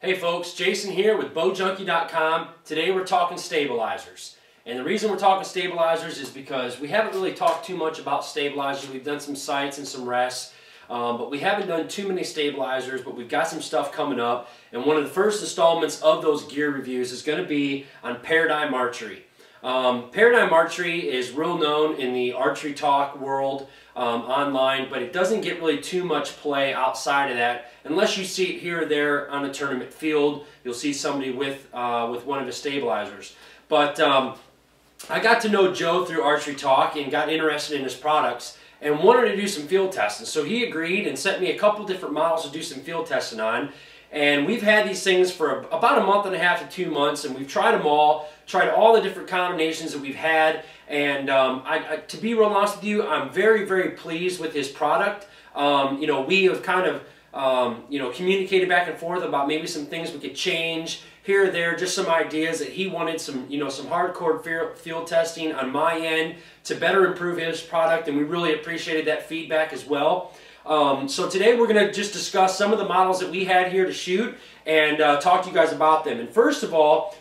Hey folks, Jason here with bowjunkie.com. Today we're talking stabilizers. And the reason we're talking stabilizers is because we haven't really talked too much about stabilizers. We've done some sights and some rests, but we haven't done too many stabilizers, but we've got some stuff coming up. And one of the first installments of those gear reviews is going to be on Paridegm Archery. Paridegm Archery is real known in the archery talk world online, but it doesn't get really too much play outside of that. Unless you see it here or there on a tournament field, you'll see somebody with one of the stabilizers. But I got to know Joe through Archery Talk and got interested in his products and wanted to do some field testing. So he agreed and sent me a couple different models to do some field testing on. And we've had these things for about a month and a half to 2 months, and we've tried them all, tried all the different combinations that we've had. And to be real honest with you, I'm very, very pleased with his product. You know, we have kind of communicated back and forth about maybe some things we could change here or there, just some ideas that he wanted some hardcore field testing on my end to better improve his product, and we really appreciated that feedback as well. So today we're going to just discuss some of the models that we had here to shoot and talk to you guys about them. And first of all,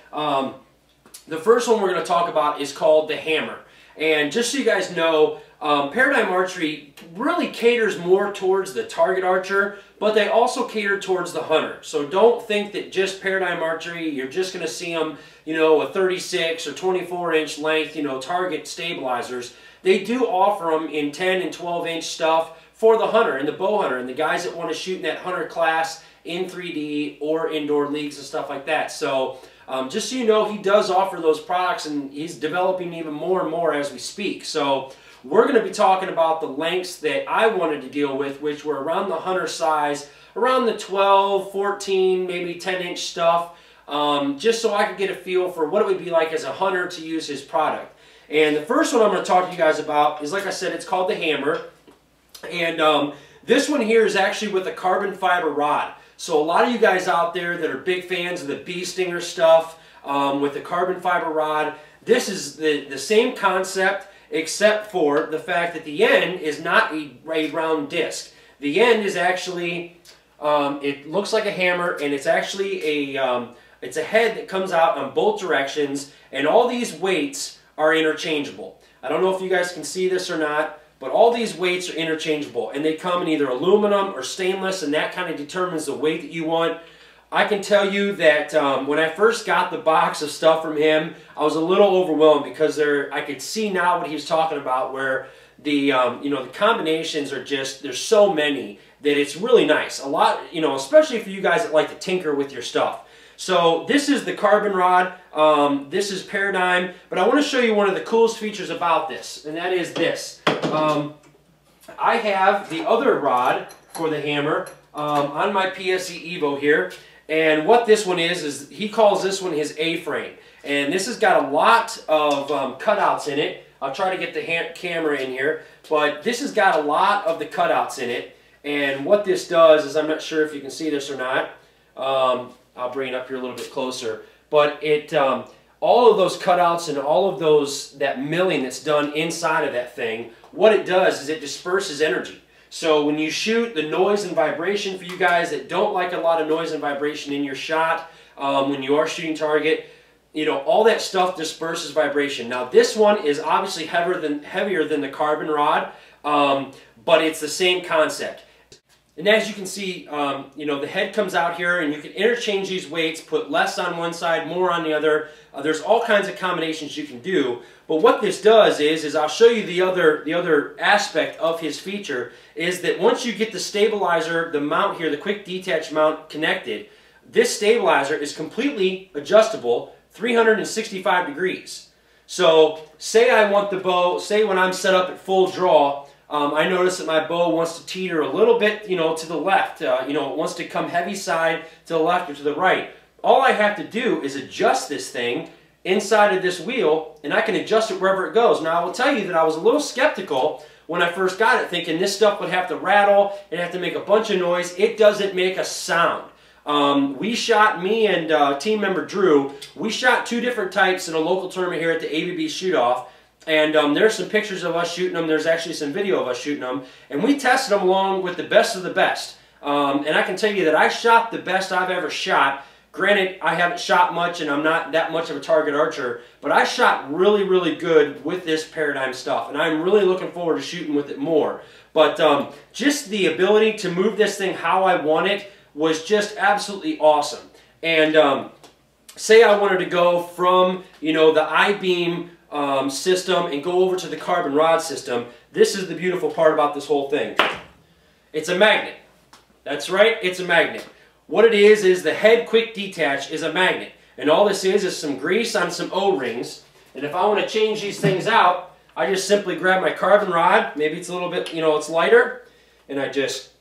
the first one we're going to talk about is called the Hammer. And just so you guys know, Paridegm Archery really caters more towards the target archer, but they also cater towards the hunter. So don't think that just Paridegm Archery, you're just going to see them, a 36 or 24-inch length, target stabilizers. They do offer them in 10 and 12-inch stuff for the hunter and the bow hunter and the guys that want to shoot in that hunter class in 3D or indoor leagues and stuff like that. So just so you know, he does offer those products, and he's developing even more and more as we speak. So we're going to be talking about the lengths that I wanted to deal with, which were around the hunter size, around the 12, 14, maybe 10-inch stuff, just so I could get a feel for what it would be like as a hunter to use his product. And the first one I'm going to talk to you guys about is, like I said, it's called the Hammer. And this one here is actually with a carbon fiber rod. So a lot of you guys out there that are big fans of the bee stinger stuff with the carbon fiber rod, this is the same concept, except for the fact that the end is not a round disc. The end is actually, it looks like a hammer, and it's actually it's a head that comes out on both directions, and all these weights are interchangeable. I don't know if you guys can see this or not, but all these weights are interchangeable, and they come in either aluminum or stainless, and that kind of determines the weight that you want. I can tell you that when I first got the box of stuff from him, I was a little overwhelmed because I could see now what he was talking about, where the the combinations are just, there's so many that it's really nice. A lot, especially for you guys that like to tinker with your stuff. So this is the carbon rod. This is Paridegm, but I want to show you one of the coolest features about this, and that is this. I have the other rod for the Hammer on my PSE Evo here, and what this one is he calls this one his A-frame, and this has got a lot of cutouts in it. I'll try to get the camera in here, but this has got a lot of the cutouts in it, and what this does is, I'm not sure if you can see this or not, I'll bring it up here a little bit closer, but it all of those cutouts and all of that milling that's done inside of that thing, what it does is it disperses energy. So when you shoot, the noise and vibration, for you guys that don't like a lot of noise and vibration in your shot, when you are shooting target, all that stuff disperses vibration. Now this one is obviously heavier than the carbon rod, but it's the same concept. And as you can see, the head comes out here, and you can interchange these weights, put less on one side, more on the other. There's all kinds of combinations you can do. But what this does is I'll show you the other aspect of his feature, is that once you get the stabilizer, the mount here, the quick detach mount connected, this stabilizer is completely adjustable 365 degrees. So say I want the bow, say when I'm set up at full draw, I notice that my bow wants to teeter a little bit, to the left. It wants to come heavy side to the left or to the right. All I have to do is adjust this thing inside of this wheel, and I can adjust it wherever it goes. Now, I will tell you that I was a little skeptical when I first got it, thinking this stuff would have to rattle, it'd have to make a bunch of noise. It doesn't make a sound. We shot, me and team member Drew, we shot 2 different types in a local tournament here at the ABB Shoot-Off. And there's some pictures of us shooting them. There's actually some video of us shooting them. And we tested them along with the best of the best. And I can tell you that I shot the best I've ever shot Granted, I haven't shot much and I'm not that much of a target archer, but I shot really, really good with this Paridegm stuff, and I'm really looking forward to shooting with it more. But just the ability to move this thing how I want it was just absolutely awesome. And say I wanted to go from, you know, the I-beam system and go over to the carbon rod system, this is the beautiful part about this whole thing. It's a magnet. That's right, it's a magnet. What it is the head quick detach is a magnet. And all this is some grease on some O-rings. And if I want to change these things out, I just simply grab my carbon rod, maybe it's a little bit, you know, it's lighter, and I just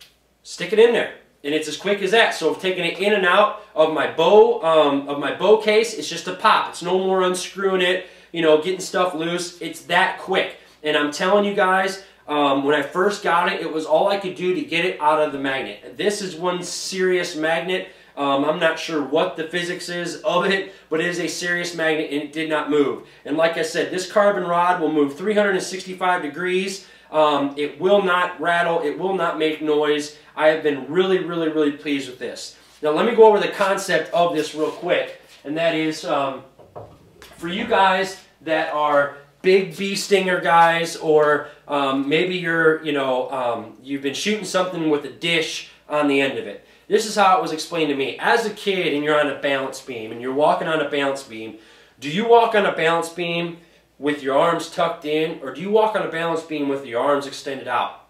stick it in there. And it's as quick as that. So taking it in and out of my bow case, it's just a pop. It's no more unscrewing it, you know, getting stuff loose. It's that quick. And I'm telling you guys, when I first got it, it was all I could do to get it out of the magnet. This is one serious magnet. I'm not sure what the physics is of it, but it is a serious magnet and it did not move. And like I said, this carbon rod will move 365 degrees. It will not rattle. It will not make noise. I have been really, really, really pleased with this. Now let me go over the concept of this real quick. And that is for you guys that are big bee stinger guys, or maybe you're, you know, you've been shooting something with a dish on the end of it. This is how it was explained to me. As a kid and you're on a balance beam and you're walking on a balance beam, do you walk on a balance beam with your arms tucked in, or do you walk on a balance beam with your arms extended out?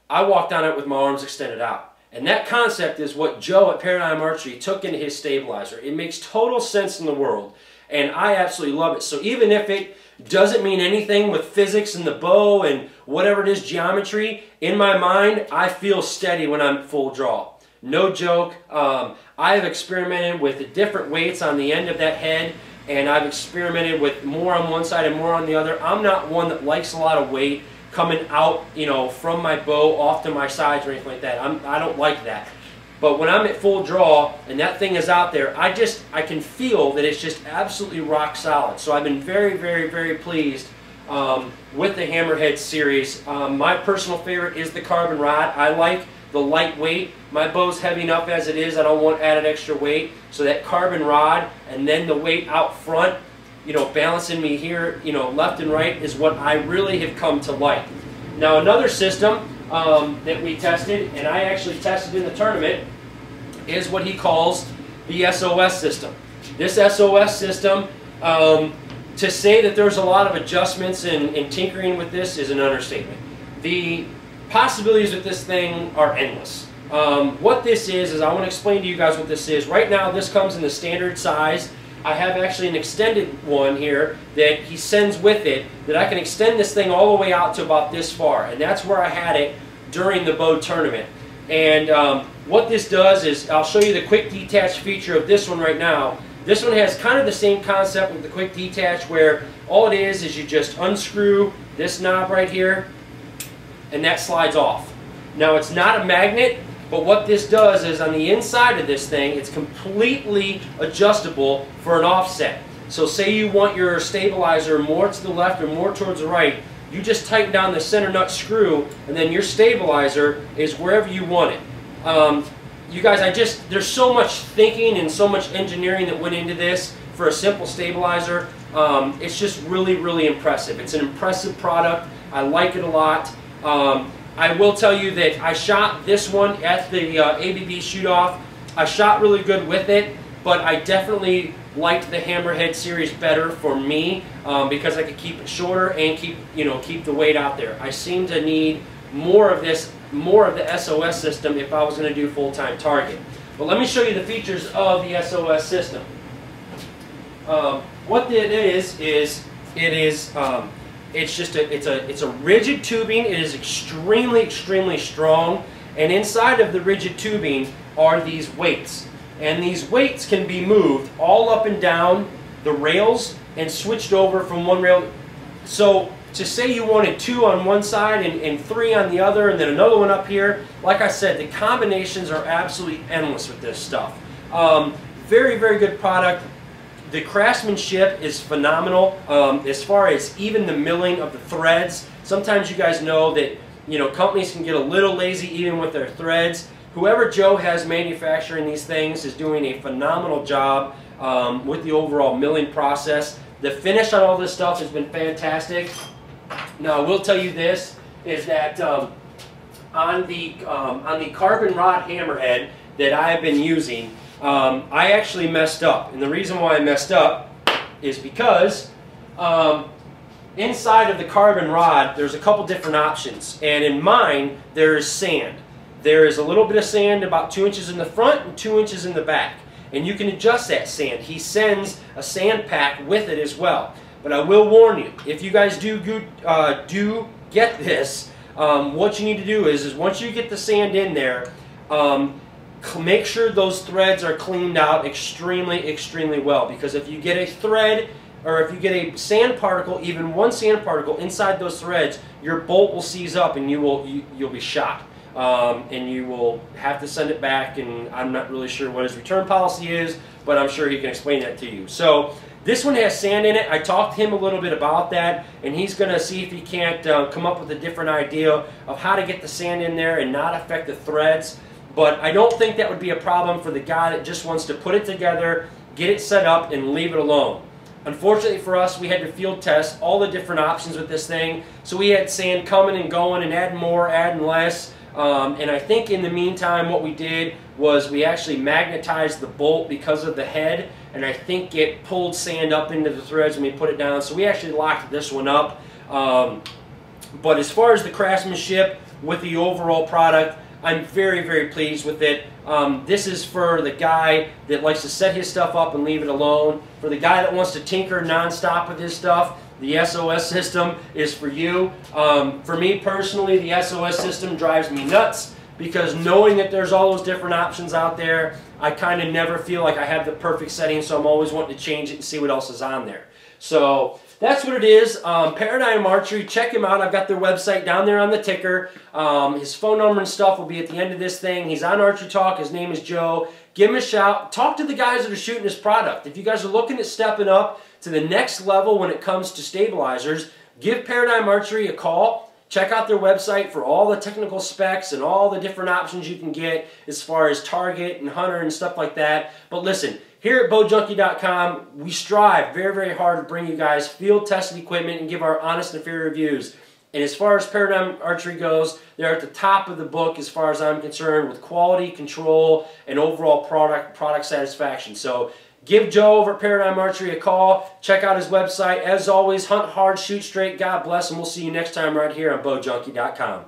I walked on it with my arms extended out. And that concept is what Joe at Paridegm Archery took into his stabilizer. It makes total sense in the world, and I absolutely love it. So even if it doesn't mean anything with physics and the bow and whatever it is, geometry, in my mind, I feel steady when I'm full draw. No joke. I have experimented with the different weights on the end of that head, and I've experimented with more on one side and more on the other. I'm not one that likes a lot of weight coming out, you know, from my bow off to my sides or anything like that. I don't like that. But when I'm at full draw and that thing is out there, I can feel that it's just absolutely rock solid. So I've been very, very, very pleased with the Hammerhead series. My personal favorite is the carbon rod. I like the lightweight. My bow's heavy enough as it is. I don't want added extra weight. So that carbon rod and then the weight out front, you know, balancing me here, you know, left and right, is what I really have come to like. Now another system that we tested, and I actually tested in the tournament, is what he calls the SOS system. This SOS system, to say that there's a lot of adjustments and tinkering with this is an understatement. The possibilities with this thing are endless. What this is I want to explain to you guys what this is. Right now this comes in the standard size. I have actually an extended one here that he sends with it, that I can extend this thing all the way out to about this far, and that's where I had it during the bow tournament. And what this does is, I'll show you the quick detach feature of this one right now. This one has kind of the same concept with the quick detach, where all it is you just unscrew this knob right here and that slides off. Now it's not a magnet, but what this does is on the inside of this thing, it's completely adjustable for an offset. So say you want your stabilizer more to the left or more towards the right, you just tighten down the center nut screw, and then your stabilizer is wherever you want it. You guys, there's so much thinking and so much engineering that went into this for a simple stabilizer. It's just really, really impressive. It's an impressive product. I like it a lot. I will tell you that I shot this one at the ABB shoot-off. I shot really good with it, but I definitely liked the Hammerhead series better for me because I could keep it shorter and keep the weight out there. I seem to need more of this, more of the SOS system if I was going to do full-time target. But let me show you the features of the SOS system. What it is it's a rigid tubing. It is extremely, extremely strong, and inside of the rigid tubing are these weights. And these weights can be moved all up and down the rails and switched over from one rail. So to say you wanted 2 on one side and 3 on the other, and then another one up here, like I said, the combinations are absolutely endless with this stuff. Very, very good product. The craftsmanship is phenomenal as far as even the milling of the threads. Sometimes you guys know that companies can get a little lazy even with their threads. whoever Joe has manufacturing these things is doing a phenomenal job with the overall milling process. The finish on all this stuff has been fantastic. Now, I will tell you this, is that on the carbon rod hammerhead that I've been using, I actually messed up. And the reason why I messed up is because inside of the carbon rod, there's a couple different options. And in mine, there is sand. There is a little bit of sand about 2 inches in the front and 2 inches in the back. And you can adjust that sand. He sends a sand pack with it as well. But I will warn you, if you guys do get this, what you need to do is once you get the sand in there, make sure those threads are cleaned out extremely well. Because if you get a thread, or if you get a sand particle, even one sand particle inside those threads, your bolt will seize up and you'll be shot. And you will have to send it back, and I'm not really sure what his return policy is, but I'm sure he can explain that to you. So this one has sand in it. I talked to him a little bit about that, and he's going to see if he can't come up with a different idea of how to get the sand in there and not affect the threads. But I don't think that would be a problem for the guy that just wants to put it together, get it set up, and leave it alone. Unfortunately for us, we had to field test all the different options with this thing. So we had sand coming and going and adding more, adding less. And I think in the meantime what we did was we actually magnetized the bolt because of the head, and I think it pulled sand up into the threads when we put it down. So we actually locked this one up. But as far as the craftsmanship with the overall product, I'm very pleased with it. This is for the guy that likes to set his stuff up and leave it alone. For the guy that wants to tinker nonstop with his stuff, the SOS system is for you. For me personally, the SOS system drives me nuts because knowing that there's all those different options out there, I kind of never feel like I have the perfect setting, so I'm always wanting to change it and see what else is on there. So that's what it is. Paridegm Archery, check him out. I've got their website down there on the ticker. His phone number and stuff will be at the end of this thing. He's on Archery Talk. His name is Joe. Give him a shout. Talk to the guys that are shooting his product. If you guys are looking at stepping up to the next level when it comes to stabilizers, give Paridegm Archery a call. Check out their website for all the technical specs and all the different options you can get as far as target and hunter and stuff like that. But listen, here at bowjunkie.com, we strive very hard to bring you guys field-tested equipment and give our honest and fair reviews. And as far as Paridegm Archery goes, they're at the top of the book as far as I'm concerned with quality, control, and overall product satisfaction. So give Joe over at Paridegm Archery a call. Check out his website. As always, hunt hard, shoot straight. God bless, and we'll see you next time right here on bowjunkie.com.